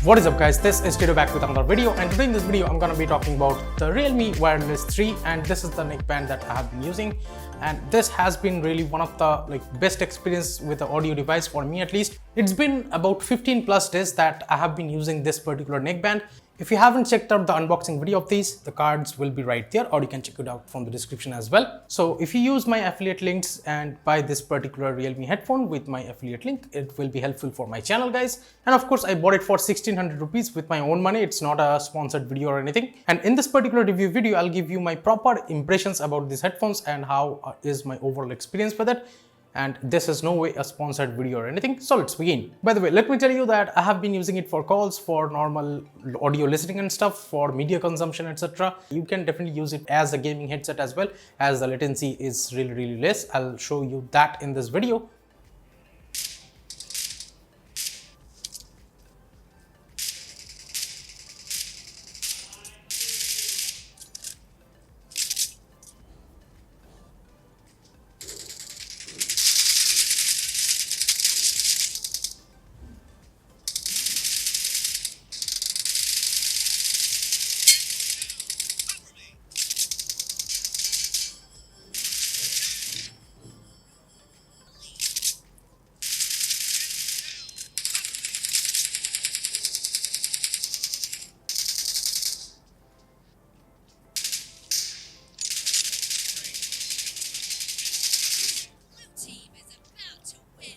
What is up guys, this is Tito back with another video, and today in this video I'm going to be talking about the Realme Wireless 3, and this is the neckband that I have been using, and this has been really one of the best experience with the audio device for me at least. It's been about 15 plus days that I have been using this particular neckband. If you haven't checked out the unboxing video of these, the cards will be right there, or you can check it out from the description as well. So if you use my affiliate links and buy this particular Realme headphone with my affiliate link, it will be helpful for my channel guys. And of course I bought it for 1600 rupees with my own money. It's not a sponsored video or anything. And in this particular review video, I'll give you my proper impressions about these headphones and how is my overall experience with it. And this is no way a sponsored video or anything, so let's begin. By the way, let me tell you that I have been using it for calls, for normal audio listening and stuff, for media consumption, etc. You can definitely use it as a gaming headset as well, as the latency is really less. I'll show you that in this video.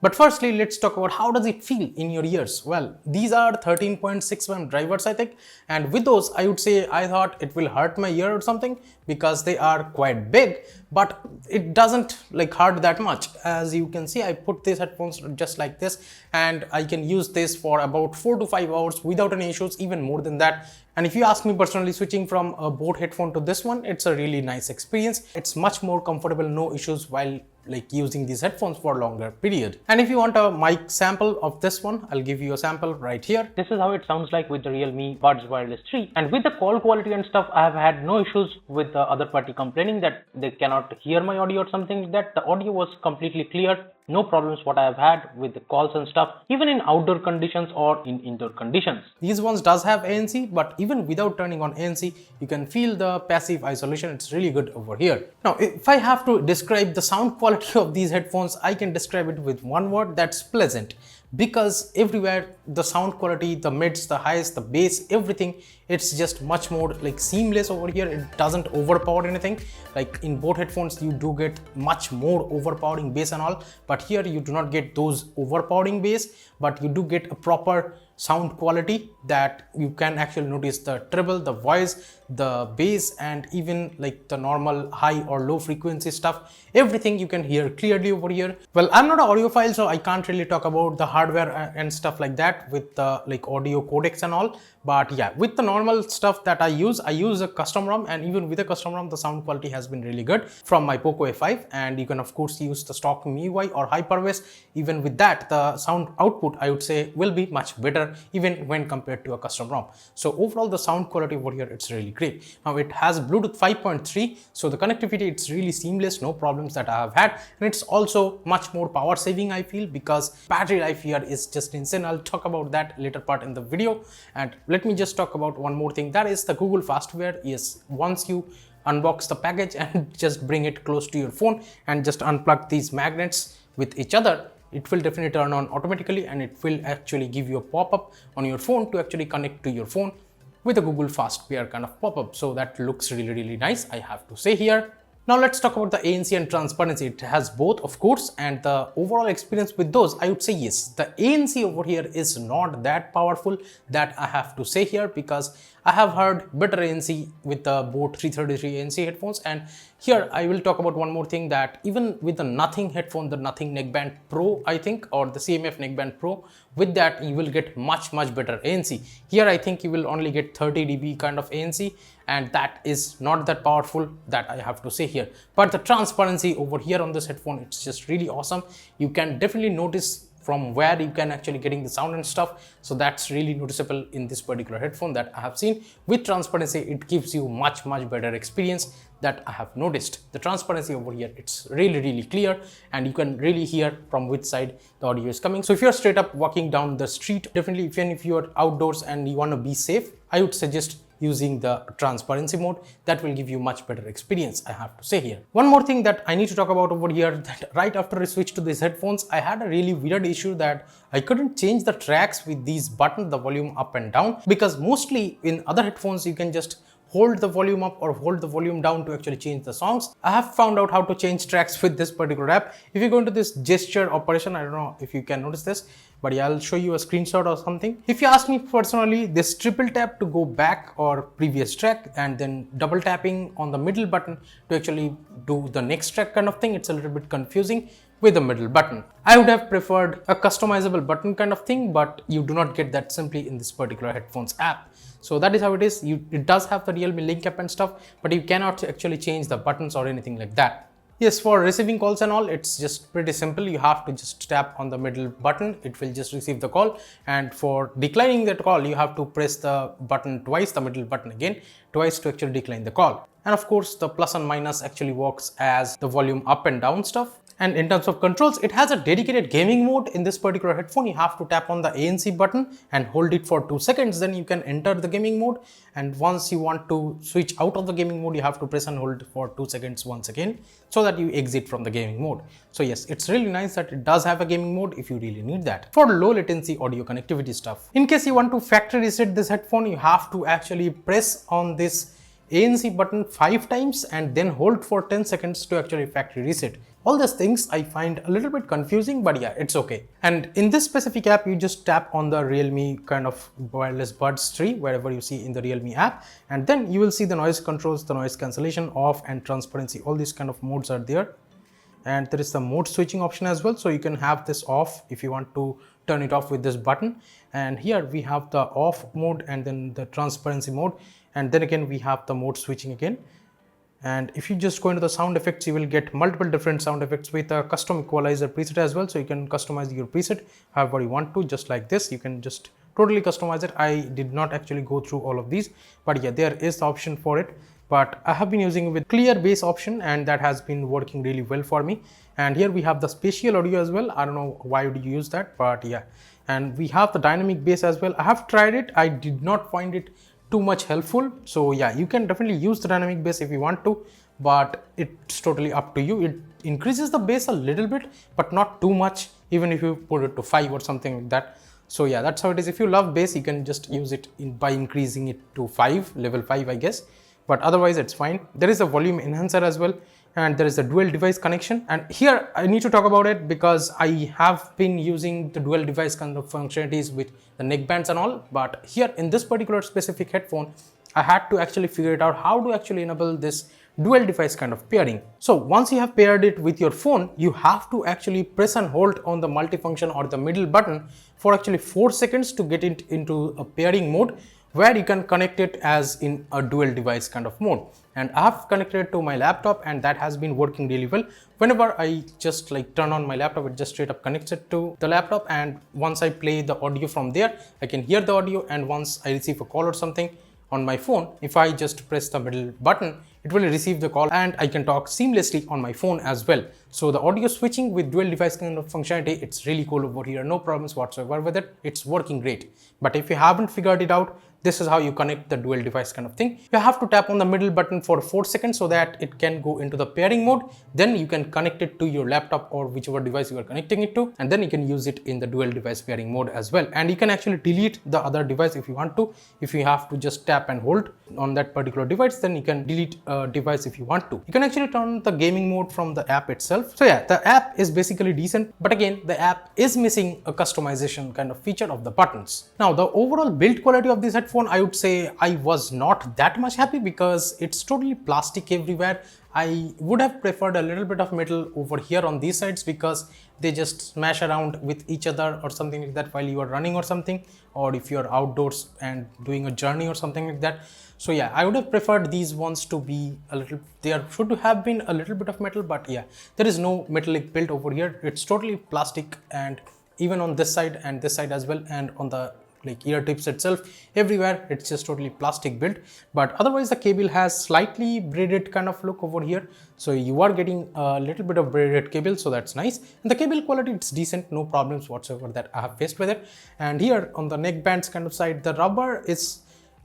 But firstly, let's talk about how does it feel in your ears. Well, these are 13.6mm drivers, I think, and with those, I would say I thought it will hurt my ear or something because they are quite big, but it doesn't hurt that much. As you can see, I put these headphones just like this, and I can use this for about 4 to 5 hours without any issues, even more than that. And if you ask me personally, switching from a Bose headphone to this one, it's a really nice experience. It's much more comfortable, no issues while using these headphones for a longer period. And if you want a mic sample of this one, I'll give you a sample right here. This is how it sounds like with the Realme Buds Wireless 3. And with the call quality and stuff, I have had no issues with the other party complaining that they cannot hear my audio or something like that. The audio was completely clear. No problems what I have had with the calls and stuff, even in outdoor conditions or in indoor conditions. These ones does have ANC, but even without turning on ANC, you can feel the passive isolation. It's really good over here. Now, if I have to describe the sound quality of these headphones, I can describe it with one word, that's pleasant. Because everywhere the sound quality, the mids, the highs, the bass, everything, it's just much more seamless over here. It doesn't overpower anything. Like in Bose headphones, you do get much more overpowering bass and all, but here you do not get those overpowering bass, but you do get a proper sound quality that you can actually notice the treble, the voice, the bass, and even the normal high or low frequency stuff. Everything you can hear clearly over here. Well, I'm not an audiophile, so I can't really talk about the hardware and stuff like that with the audio codecs and all. But yeah, with the normal stuff that I use a custom ROM, and even with a custom ROM, the sound quality has been really good from my Poco A5. And you can of course use the stock MIUI or HyperVace. Even with that, the sound output, I would say, will be much better even when compared to a custom ROM. So overall, the sound quality over here, it's really great. Now it has Bluetooth 5.3, so the connectivity, it's really seamless, no problems that I have had, and it's also much more power saving, I feel, because battery life here is just insane. I'll talk about that later part in the video. And let me just talk about one more thing, that is the Google Fastware. Yes, once you unbox the package and just bring it close to your phone and just unplug these magnets with each other, it will definitely turn on automatically, and it will actually give you a pop-up on your phone to actually connect to your phone with a Google Fast Pair kind of pop-up. So that looks really nice, I have to say here. Now let's talk about the ANC and transparency. It has both, of course, and the overall experience with those, I would say yes. The ANC over here is not that powerful, that I have to say here, because I have heard better ANC with the Bose 333 ANC headphones. And here I will talk about one more thing, that even with the Nothing headphone, the Nothing Neckband Pro, I think, or the CMF Neckband Pro, with that you will get much better ANC. Here I think you will only get 30 dB kind of ANC, and that is not that powerful, that I have to say here. But the transparency over here on this headphone, it's just really awesome. You can definitely notice from where you can actually getting the sound and stuff. So that's really noticeable in this particular headphone that I have seen. With transparency, it gives you much better experience that I have noticed. The transparency over here, it's really clear, and you can really hear from which side the audio is coming. So if you're straight up walking down the street, definitely even if you're outdoors and you want to be safe, I would suggest using the transparency mode. That will give you much better experience, I have to say here. One more thing that I need to talk about over here, that right after I switched to these headphones, I had a really weird issue that I couldn't change the tracks with these buttons, the volume up and down, because mostly in other headphones you can just hold the volume up or hold the volume down to actually change the songs. I have found out how to change tracks with this particular app. If you go into this gesture operation, I don't know if you can notice this, but yeah, I'll show you a screenshot or something. If you ask me personally, this triple tap to go back or previous track, and then double tapping on the middle button to actually do the next track kind of thing, it's a little bit confusing with the middle button. I would have preferred a customizable button kind of thing, but you do not get that simply in this particular headphones app. So that is how it is. It does have the Realme link app and stuff, but you cannot actually change the buttons or anything like that. Yes, for receiving calls and all, it's just pretty simple. You have to just tap on the middle button. It will just receive the call. And for declining that call, you have to press the button twice, the middle button again, twice to actually decline the call. And of course, the plus and minus actually works as the volume up and down stuff. And in terms of controls, it has a dedicated gaming mode. In this particular headphone, you have to tap on the ANC button and hold it for 2 seconds. Then you can enter the gaming mode. And once you want to switch out of the gaming mode, you have to press and hold for 2 seconds once again, so that you exit from the gaming mode. So yes, it's really nice that it does have a gaming mode if you really need that. For low latency audio connectivity stuff, in case you want to factory reset this headphone, you have to actually press on this ANC button 5 times and then hold for 10 seconds to actually factory reset. All these things I find a little bit confusing, but yeah, it's okay. And in this specific app, you just tap on the Realme kind of wireless buds tree, wherever you see in the Realme app, and then you will see the noise controls, the noise cancellation, off, and transparency. All these kind of modes are there. And there is the mode switching option as well, so you can have this off if you want to turn it off with this button. And here we have the off mode and then the transparency mode, and then again we have the mode switching again. And if you just go into the sound effects, you will get multiple different sound effects with a custom equalizer preset as well. So you can customize your preset however you want to, just like this. You can just totally customize it. I did not actually go through all of these, but yeah, there is the option for it. But I have been using with clear bass option, and that has been working really well for me. And here we have the spatial audio as well. I don't know why would you use that, but yeah. And we have the dynamic bass as well. I have tried it. I did not find it too much helpful. So yeah, you can definitely use the dynamic bass if you want to, but it's totally up to you. It increases the bass a little bit, but not too much, even if you put it to 5 or something like that. So yeah, that's how it is. If you love bass, you can just use it by increasing it to 5, level 5, I guess. But otherwise it's fine. There is a volume enhancer as well, and there is a dual device connection. And here I need to talk about it because I have been using the dual device kind of functionalities with the neckbands and all. But here in this particular specific headphone, I had to actually figure it out how to actually enable this dual device kind of pairing. So once you have paired it with your phone, you have to actually press and hold on the multifunction or the middle button for actually 4 seconds to get it into a pairing mode, where you can connect it as in a dual device kind of mode. And I have connected it to my laptop, and that has been working really well. Whenever I just like turn on my laptop, it just straight up connects it to the laptop, and once I play the audio from there, I can hear the audio. And once I receive a call or something on my phone, if I just press the middle button, it will receive the call and I can talk seamlessly on my phone as well. So the audio switching with dual device kind of functionality, it's really cool over here. No problems whatsoever with it. It's working great. But if you haven't figured it out, this is how you connect the dual device kind of thing. You have to tap on the middle button for 4 seconds so that it can go into the pairing mode. Then you can connect it to your laptop or whichever device you are connecting it to, and then you can use it in the dual device pairing mode as well. And you can actually delete the other device if you want to. If you have to just tap and hold on that particular device, then you can delete a device if you want to. You can actually turn the gaming mode from the app itself. So yeah, the app is basically decent, but again, the app is missing a customization kind of feature of the buttons. Now, the overall build quality of this headphone, I would say I was not that much happy because it's totally plastic everywhere. I would have preferred a little bit of metal over here on these sides because they just smash around with each other or something like that while you are running or something, or if you're outdoors and doing a journey or something like that. So yeah, I would have preferred these ones to be a little, there should have been a little bit of metal, but yeah, there is no metallic build over here. It's totally plastic, and even on this side and this side as well, and on the like ear tips itself, everywhere it's just totally plastic built. But otherwise the cable has slightly braided kind of look over here, so you are getting a little bit of braided cable, so that's nice. And the cable quality, it's decent, no problems whatsoever that I have faced with it. And here on the neck bands kind of side, the rubber is,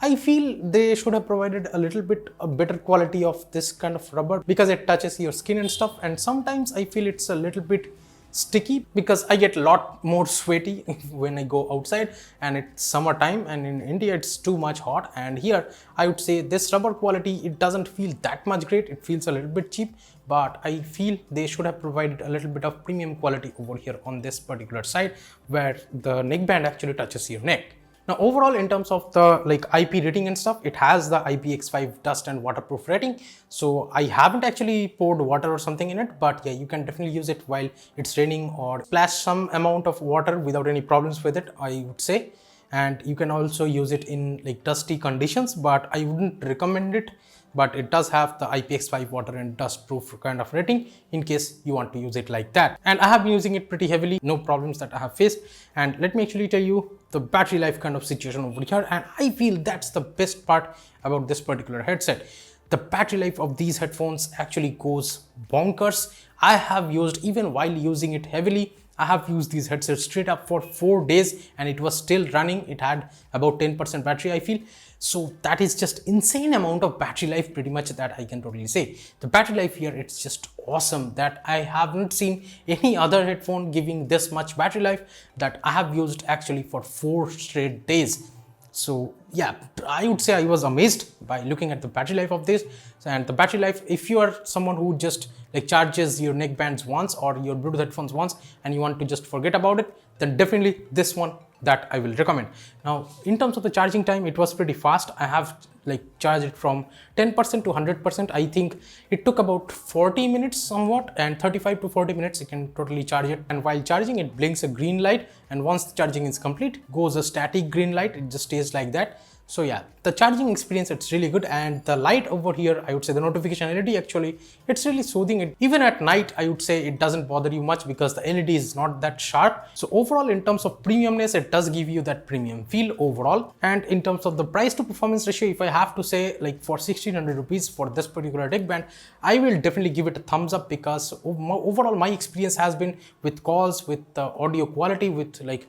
I feel they should have provided a little bit a better quality of this kind of rubber, because it touches your skin and stuff, and sometimes I feel it's a little bit sticky because I get a lot more sweaty when I go outside, and it's summertime and in India it's too much hot. And here I would say this rubber quality, it doesn't feel that much great, it feels a little bit cheap, but I feel they should have provided a little bit of premium quality over here on this particular side where the neckband actually touches your neck. Now overall, in terms of the like IP rating and stuff, it has the IPX5 dust and waterproof rating. So I haven't actually poured water or something in it, but yeah, you can definitely use it while it's raining or splash some amount of water without any problems with it, I would say. And you can also use it in like dusty conditions, but I wouldn't recommend it. But it does have the IPX5 water and dust proof kind of rating in case you want to use it like that. And I have been using it pretty heavily, no problems that I have faced. And let me actually tell you the battery life kind of situation over here. And I feel that's the best part about this particular headset. The battery life of these headphones actually goes bonkers. I have used, even while using it heavily, I have used these headsets straight up for 4 days and it was still running. It had about 10% battery, I feel. So that is just insane amount of battery life, pretty much, that I can totally say. The battery life here, it's just awesome, that I haven't seen any other headphone giving this much battery life that I have used actually for 4 straight days. So yeah, I would say I was amazed by looking at the battery life of this. And the battery life, if you are someone who just like charges your neck bands once or your Bluetooth headphones once and you want to just forget about it, then definitely this one that I will recommend. Now in terms of the charging time, it was pretty fast. I have like charged it from 10% to 100%. I think it took about 40 minutes somewhat, and 35 to 40 minutes you can totally charge it. And while charging, it blinks a green light, and once the charging is complete, goes a static green light. It just stays like that. So yeah, the charging experience, it's really good. And the light over here, I would say the notification LED, actually, it's really soothing. Even at night, I would say it doesn't bother you much because the LED is not that sharp. So overall, in terms of premiumness, it does give you that premium feel overall. And in terms of the price to performance ratio, if I have to say, like for 1600 rupees for this particular neckband, I will definitely give it a thumbs up, because overall my experience has been with calls, with the audio quality, with like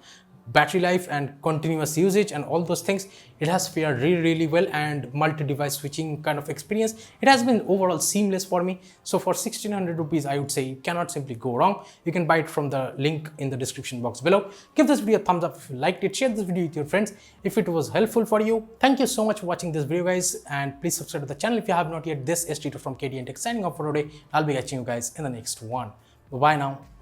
battery life and continuous usage and all those things, it has fared really well. And multi-device switching kind of experience, it has been overall seamless for me. So for 1600 rupees, I would say you cannot simply go wrong. You can buy it from the link in the description box below. Give this video a thumbs up if you liked it, share this video with your friends if it was helpful for you. Thank you so much for watching this video, guys, and please subscribe to the channel if you have not yet. This is Tito from KTNTECH signing off for today. I'll be catching you guys in the next one. Bye bye now.